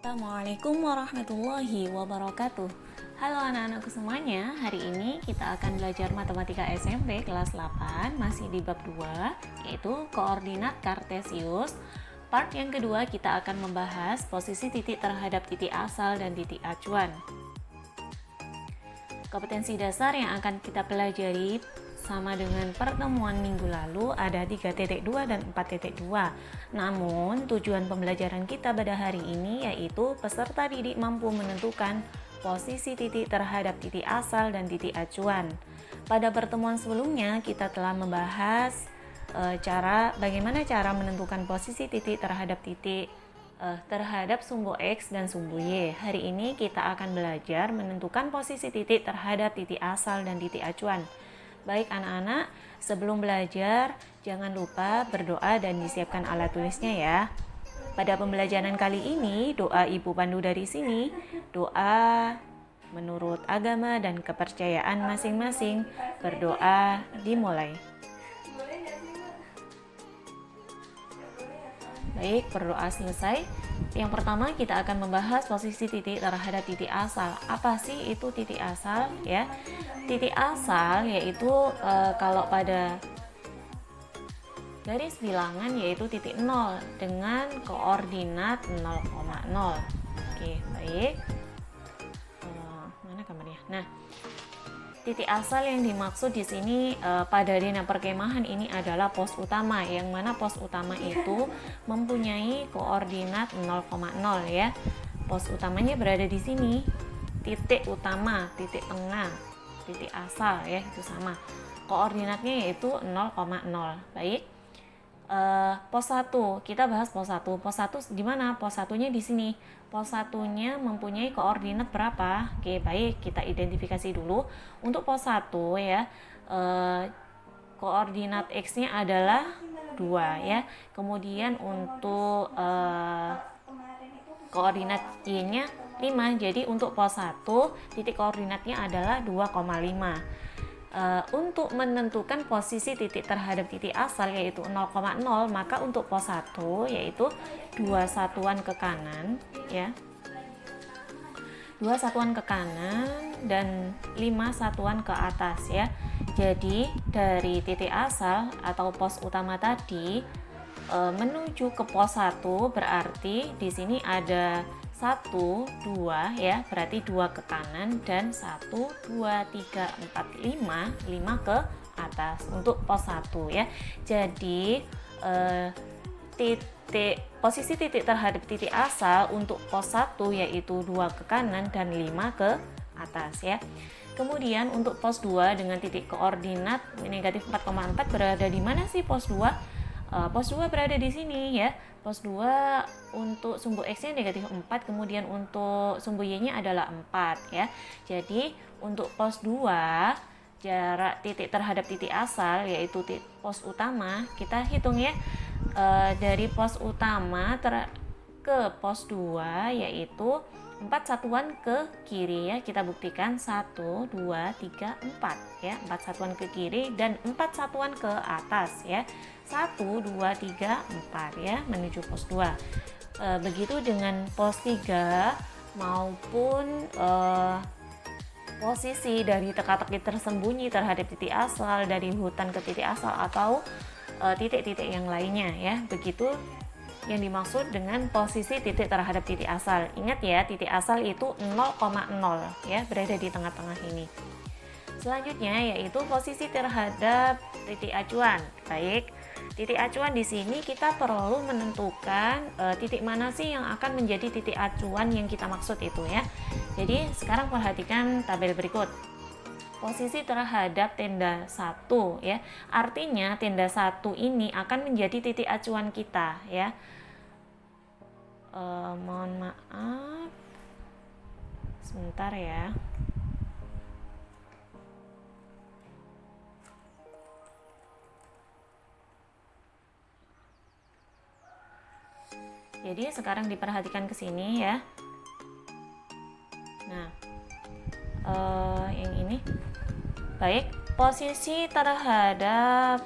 Assalamualaikum warahmatullahi wabarakatuh. Halo anak-anakku semuanya, hari ini kita akan belajar matematika SMP kelas 8, masih di bab 2, yaitu koordinat kartesius. Part yang kedua kita akan membahas posisi titik terhadap titik asal dan titik acuan. Kompetensi dasar yang akan kita pelajari sama dengan pertemuan minggu lalu ada 3.2 dan 4.2. Namun, tujuan pembelajaran kita pada hari ini yaitu peserta didik mampu menentukan posisi titik terhadap titik asal dan titik acuan. Pada pertemuan sebelumnya, kita telah membahas bagaimana cara menentukan posisi titik terhadap sumbu X dan sumbu Y. Hari ini kita akan belajar menentukan posisi titik terhadap titik asal dan titik acuan. Baik anak-anak, sebelum belajar jangan lupa berdoa dan disiapkan alat tulisnya ya. Pada pembelajaran kali ini, doa Ibu pandu dari sini, doa menurut agama dan kepercayaan masing-masing. Berdoa dimulai. Baik, berdoa selesai. Yang pertama kita akan membahas posisi titik terhadap titik asal. Apa sih itu titik asal ya? Titik asal yaitu kalau pada garis bilangan yaitu titik 0 dengan koordinat 0,0. Oke, baik. Mana gambarnya? Nah, titik asal yang dimaksud di sini pada zona perkemahan ini adalah pos utama, yang mana pos utama itu mempunyai koordinat 0,0 ya. Pos utamanya berada di sini. Titik utama, titik tengah, titik asal ya, itu sama. Koordinatnya yaitu 0,0. Baik. Pos 1, kita bahas pos 1. Pos 1 di mana? Pos 1-nya di sini. Pos 1-nya mempunyai koordinat berapa? Oke, baik, kita identifikasi dulu. Untuk pos 1 ya, koordinat X-nya adalah 2 ya. Kemudian untuk koordinat Y-nya 5. Jadi untuk pos 1 titik koordinatnya adalah 2,5. Untuk menentukan posisi titik terhadap titik asal yaitu 0,0, maka untuk pos 1 yaitu 2 satuan ke kanan ya. 2 satuan ke kanan dan 5 satuan ke atas ya. Jadi dari titik asal atau pos utama tadi menuju ke pos 1 berarti di sini ada 1, 2 ya, berarti 2 ke kanan dan 1, 2, 3, 4, 5 ke atas untuk pos 1 ya. Jadi posisi titik terhadap titik asal untuk pos 1 yaitu 2 ke kanan dan 5 ke atas ya. Kemudian untuk pos 2 dengan titik koordinat negatif 4,4 berada di mana sih pos 2? Pos 2 berada di sini ya. Pos 2 untuk sumbu X-nya negatif 4, kemudian untuk sumbu Y-nya adalah 4 ya. Jadi untuk pos 2 jarak titik terhadap titik asal yaitu pos utama, kita hitung ya, dari pos utama ke pos 2 yaitu 4 satuan ke kiri ya. Kita buktikan 1, 2, 3, 4 ya. 4 satuan ke kiri dan 4 satuan ke atas ya. 1, 2, 3, 4 ya menuju pos 2. Begitu dengan pos 3 maupun posisi dari teka-teki tersembunyi terhadap titik asal, dari hutan ke titik asal atau titik-titik yang lainnya ya. Begitu yang dimaksud dengan posisi titik terhadap titik asal. Ingat ya, titik asal itu 0,0 ya, berada di tengah-tengah ini. Selanjutnya yaitu posisi terhadap titik acuan. Baik, titik acuan di sini kita perlu menentukan titik mana sih yang akan menjadi titik acuan yang kita maksud itu ya. Jadi sekarang perhatikan tabel berikut. Posisi terhadap tenda 1 ya. Artinya tenda 1 ini akan menjadi titik acuan kita ya. Mohon maaf. Sebentar ya. Jadi sekarang diperhatikan ke sini ya. Nah, yang ini. Baik, posisi terhadap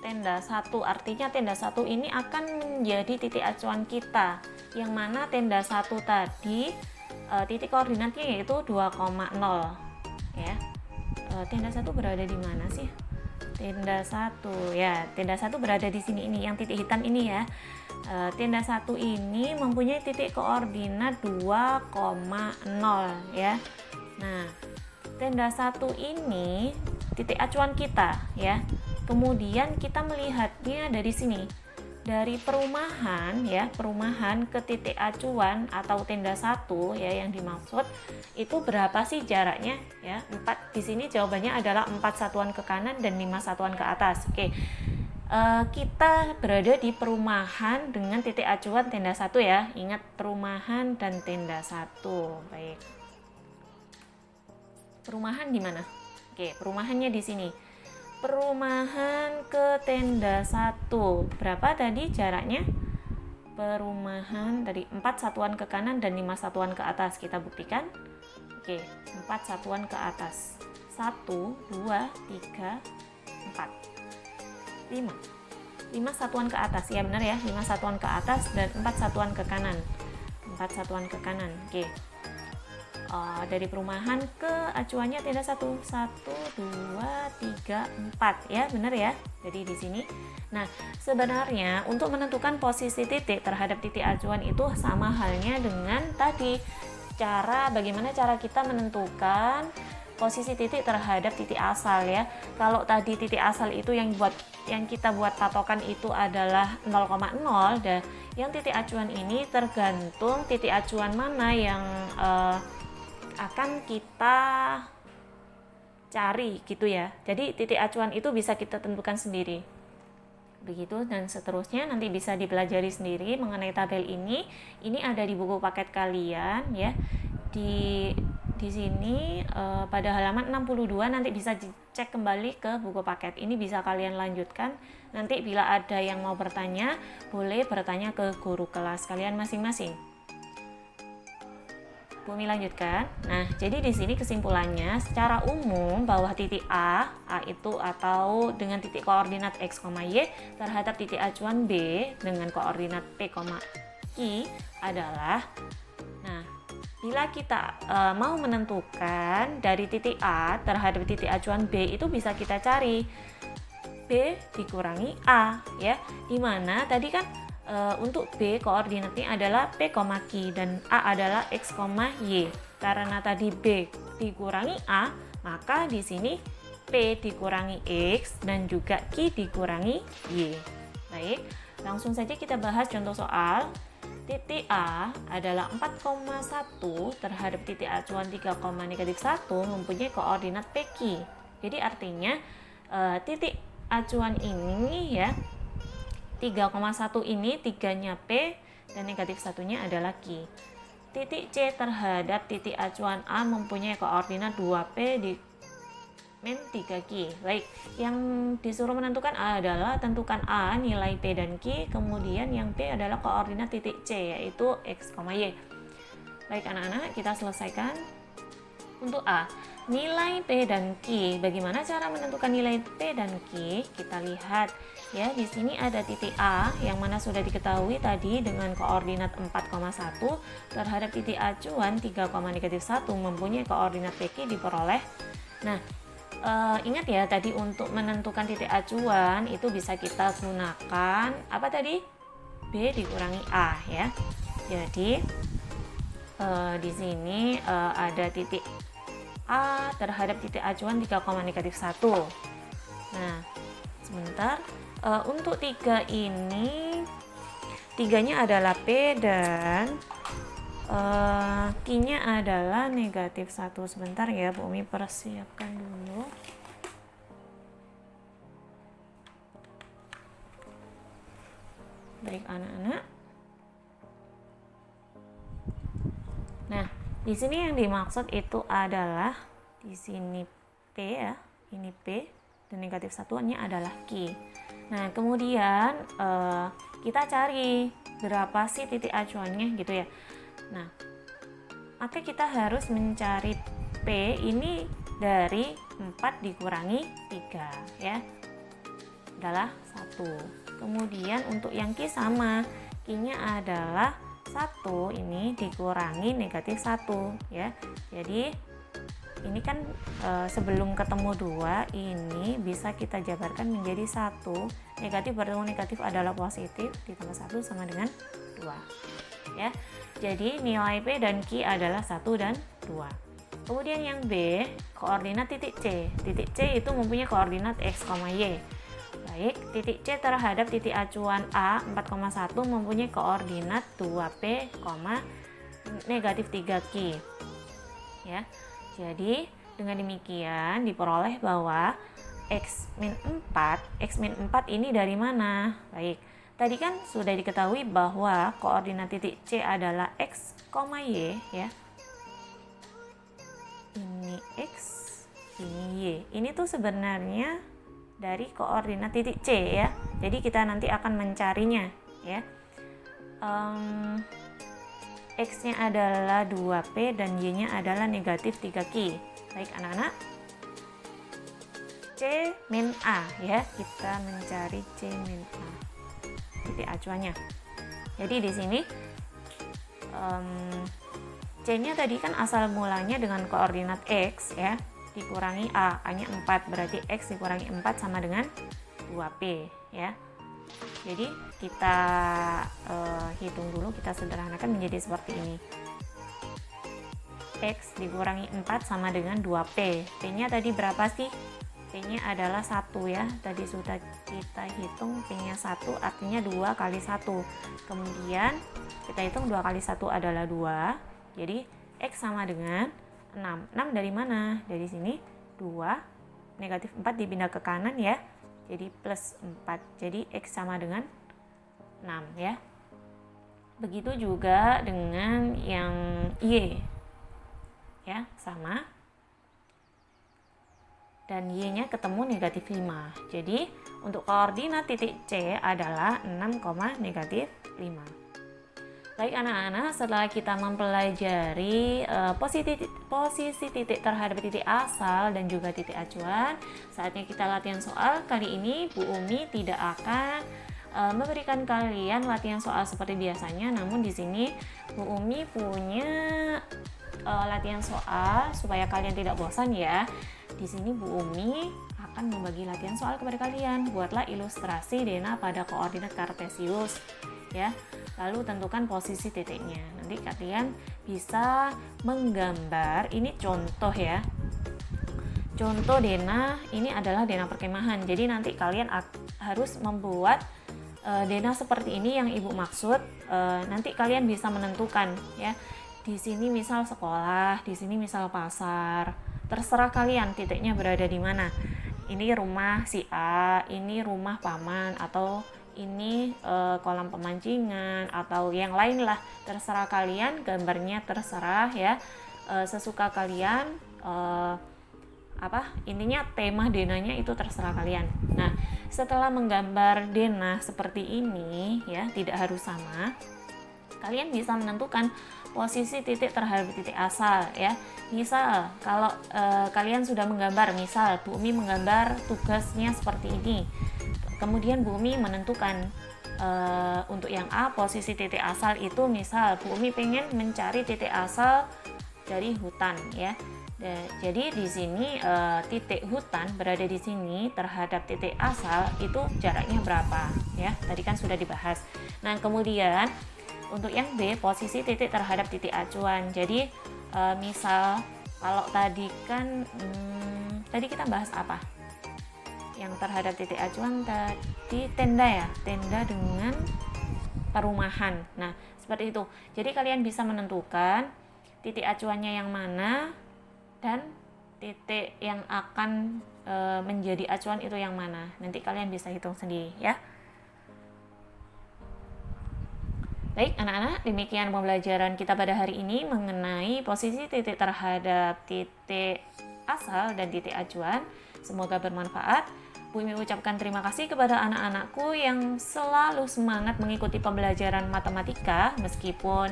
tenda 1, artinya tenda 1 ini akan menjadi titik acuan kita yang mana tenda 1 tadi titik koordinatnya yaitu 2,0 ya. Tenda 1 berada di mana sih? Tenda 1 ya, tenda 1 berada di sini, ini yang titik hitam ini ya. Tenda 1 ini mempunyai titik koordinat 2,0 ya. Nah, tenda 1 ini titik acuan kita ya. Kemudian kita melihatnya dari sini. Dari perumahan ya, perumahan ke titik acuan atau tenda 1 ya yang dimaksud itu berapa sih jaraknya ya? 4. Di sini jawabannya adalah 4 satuan ke kanan dan 5 satuan ke atas. Oke. Kita berada di perumahan dengan titik acuan tenda 1 ya. Ingat perumahan dan tenda 1. Baik. Perumahan di mana? Oke, perumahannya di sini. Perumahan ke tenda 1 berapa tadi jaraknya? Perumahan dari 4 satuan ke kanan dan 5 satuan ke atas, kita buktikan. Oke, 4 satuan ke atas, 1, 2, 3, 4, 5 satuan ke atas, ya benar ya, 5 satuan ke atas dan 4 satuan ke kanan, 4 satuan ke kanan. Oke, dari perumahan ke acuannya tenda 1, 1, 2, 3, 4 ya, benar ya. Jadi di sini. Nah, sebenarnya untuk menentukan posisi titik terhadap titik acuan itu sama halnya dengan tadi bagaimana cara kita menentukan posisi titik terhadap titik asal ya. Kalau tadi titik asal itu yang kita buat patokan itu adalah 0,0 dan yang titik acuan ini tergantung titik acuan mana yang akan kita cari gitu ya. Jadi titik acuan itu bisa kita tentukan sendiri. Begitu dan seterusnya nanti bisa dipelajari sendiri mengenai tabel ini. Ini ada di buku paket kalian ya. Di sini pada halaman 62 nanti bisa dicek kembali ke buku paket. Ini bisa kalian lanjutkan. Nanti bila ada yang mau bertanya, boleh bertanya ke guru kelas kalian masing-masing. Bumi lanjutkan. Nah, jadi di sini kesimpulannya secara umum bahwa titik A itu atau dengan titik koordinat X, Y terhadap titik acuan B dengan koordinat P, Q adalah, nah, bila kita mau menentukan dari titik A terhadap titik acuan B itu bisa kita cari B dikurangi A ya, dimana tadi kan untuk B koordinatnya adalah P, Q dan A adalah X, Y. Karena tadi B dikurangi A, maka di sini P dikurangi X dan juga Q dikurangi Y. Baik, langsung saja kita bahas contoh soal. Titik A adalah 4,1 terhadap titik acuan 3,-1 mempunyai koordinat PQ. Jadi artinya titik acuan ini ya 3,1 ini 3-nya P dan negatif 1-nya adalah Q. Titik C terhadap titik acuan A mempunyai koordinat 2P di min 3Q. Baik, yang disuruh menentukan A adalah tentukan A nilai P dan Q, kemudian yang P adalah koordinat titik C yaitu X, Y. Baik anak-anak, kita selesaikan. Untuk A, nilai P dan Q. Bagaimana cara menentukan nilai P dan Q? Kita lihat ya, di sini ada titik A yang mana sudah diketahui tadi dengan koordinat 4,1 terhadap titik acuan 3,-1 mempunyai koordinat PQ diperoleh. Nah, ingat ya tadi untuk menentukan titik acuan itu bisa kita gunakan apa tadi? B dikurangi A ya. Jadi di sini ada titik A terhadap titik acuan 3,-1. Nah, sebentar. Untuk 3 ini 3-nya adalah P dan Q-nya adalah negatif 1. Sebentar ya, Bu Umi persiapkan dulu. Baik anak-anak. Nah, di sini yang dimaksud itu adalah di sini P ya, ini P dan negatif satuannya adalah Q. Nah, kemudian kita cari berapa sih titik acuannya gitu ya. Nah, maka kita harus mencari P ini dari 4 dikurangi 3 ya. Adalah 1. Kemudian untuk yang Q sama, Q-nya adalah 1 ini dikurangi negatif 1 ya. Jadi ini kan sebelum ketemu 2 ini bisa kita jabarkan menjadi 1. Negatif bertemu negatif adalah positif, ditambah 1 sama dengan 2 ya. Jadi nilai P dan Q adalah 1 dan 2. Kemudian yang B, koordinat titik C. Titik C itu mempunyai koordinat X, Y. Baik, titik C terhadap titik acuan A 4,1 mempunyai koordinat 2P, negatif 3Q ya. Jadi dengan demikian diperoleh bahwa X-4 ini dari mana? Baik, tadi kan sudah diketahui bahwa koordinat titik C adalah X, Y ya. Ini X, ini Y. Ini tuh sebenarnya dari koordinat titik C ya. Jadi kita nanti akan mencarinya ya. X-nya adalah 2P dan Y-nya adalah negatif 3Q. Baik anak-anak, C min A ya. Kita mencari C min A, titik acuannya. Jadi di sini C-nya tadi kan asal mulanya dengan koordinat X ya, dikurangi A, A-nya 4, berarti X dikurangi 4 sama dengan 2P ya. Jadi kita hitung dulu, kita sederhanakan menjadi seperti ini. X dikurangi 4 sama dengan 2P. P-nya tadi berapa sih? P-nya adalah 1 ya. Tadi sudah kita hitung P-nya 1, artinya 2 kali 1. Kemudian kita hitung 2 kali 1 adalah 2. Jadi X sama dengan 6. 6 dari mana? Dari sini 2, negatif 4 dipindah ke kanan ya. Jadi plus 4. Jadi X sama dengan 6 ya. Begitu juga dengan yang Y. Ya, sama. Dan Y-nya ketemu negatif 5. Jadi untuk koordinat titik C adalah 6, negatif 5. Baik anak-anak, setelah kita mempelajari posisi titik terhadap titik asal dan juga titik acuan, saatnya kita latihan soal. Kali ini Bu Umi tidak akan memberikan kalian latihan soal seperti biasanya, namun di sini Bu Umi punya latihan soal supaya kalian tidak bosan ya. Di sini Bu Umi akan membagi latihan soal kepada kalian. Buatlah ilustrasi Dena pada koordinat kartesius ya. Lalu tentukan posisi titiknya. Nanti kalian bisa menggambar. Ini contoh ya. Contoh Dena, ini adalah Dena perkemahan. Jadi nanti kalian harus membuat Dena seperti ini yang Ibu maksud. Nanti kalian bisa menentukan ya. Di sini misal sekolah, di sini misal pasar. Terserah kalian titiknya berada di mana. Ini rumah si A, ini rumah paman, atau ini kolam pemancingan atau yang lain lah, terserah kalian, gambarnya terserah ya, sesuka kalian, intinya tema denanya itu terserah kalian. Nah, setelah menggambar dena seperti ini ya, tidak harus sama, kalian bisa menentukan posisi titik terhadap titik asal ya. Misal kalau kalian sudah menggambar, misal Bu Umi menggambar tugasnya seperti ini. Kemudian Bu Umi menentukan untuk yang A, posisi titik asal itu misal Bu Umi pengen mencari titik asal dari hutan ya. Jadi di sini titik hutan berada di sini terhadap titik asal itu jaraknya berapa ya. Tadi kan sudah dibahas. Nah, kemudian untuk yang B, posisi titik terhadap titik acuan. Jadi misal kalau tadi kan tadi kita bahas apa? Yang terhadap titik acuan tadi tenda ya, tenda dengan perumahan. Nah, seperti itu. Jadi kalian bisa menentukan titik acuannya yang mana dan titik yang akan menjadi acuan itu yang mana. Nanti kalian bisa hitung sendiri ya. Baik anak-anak, demikian pembelajaran kita pada hari ini mengenai posisi titik terhadap titik asal dan titik acuan. Semoga bermanfaat. Bu Imi ucapkan terima kasih kepada anak-anakku yang selalu semangat mengikuti pembelajaran matematika meskipun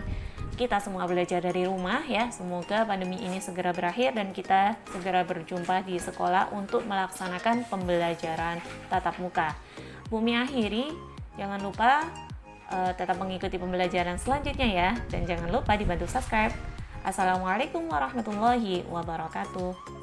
kita semua belajar dari rumah ya. Semoga pandemi ini segera berakhir dan kita segera berjumpa di sekolah untuk melaksanakan pembelajaran tatap muka. Bu Imi akhiri, jangan lupa tetap mengikuti pembelajaran selanjutnya ya, dan jangan lupa dibantu subscribe. Assalamualaikum warahmatullahi wabarakatuh.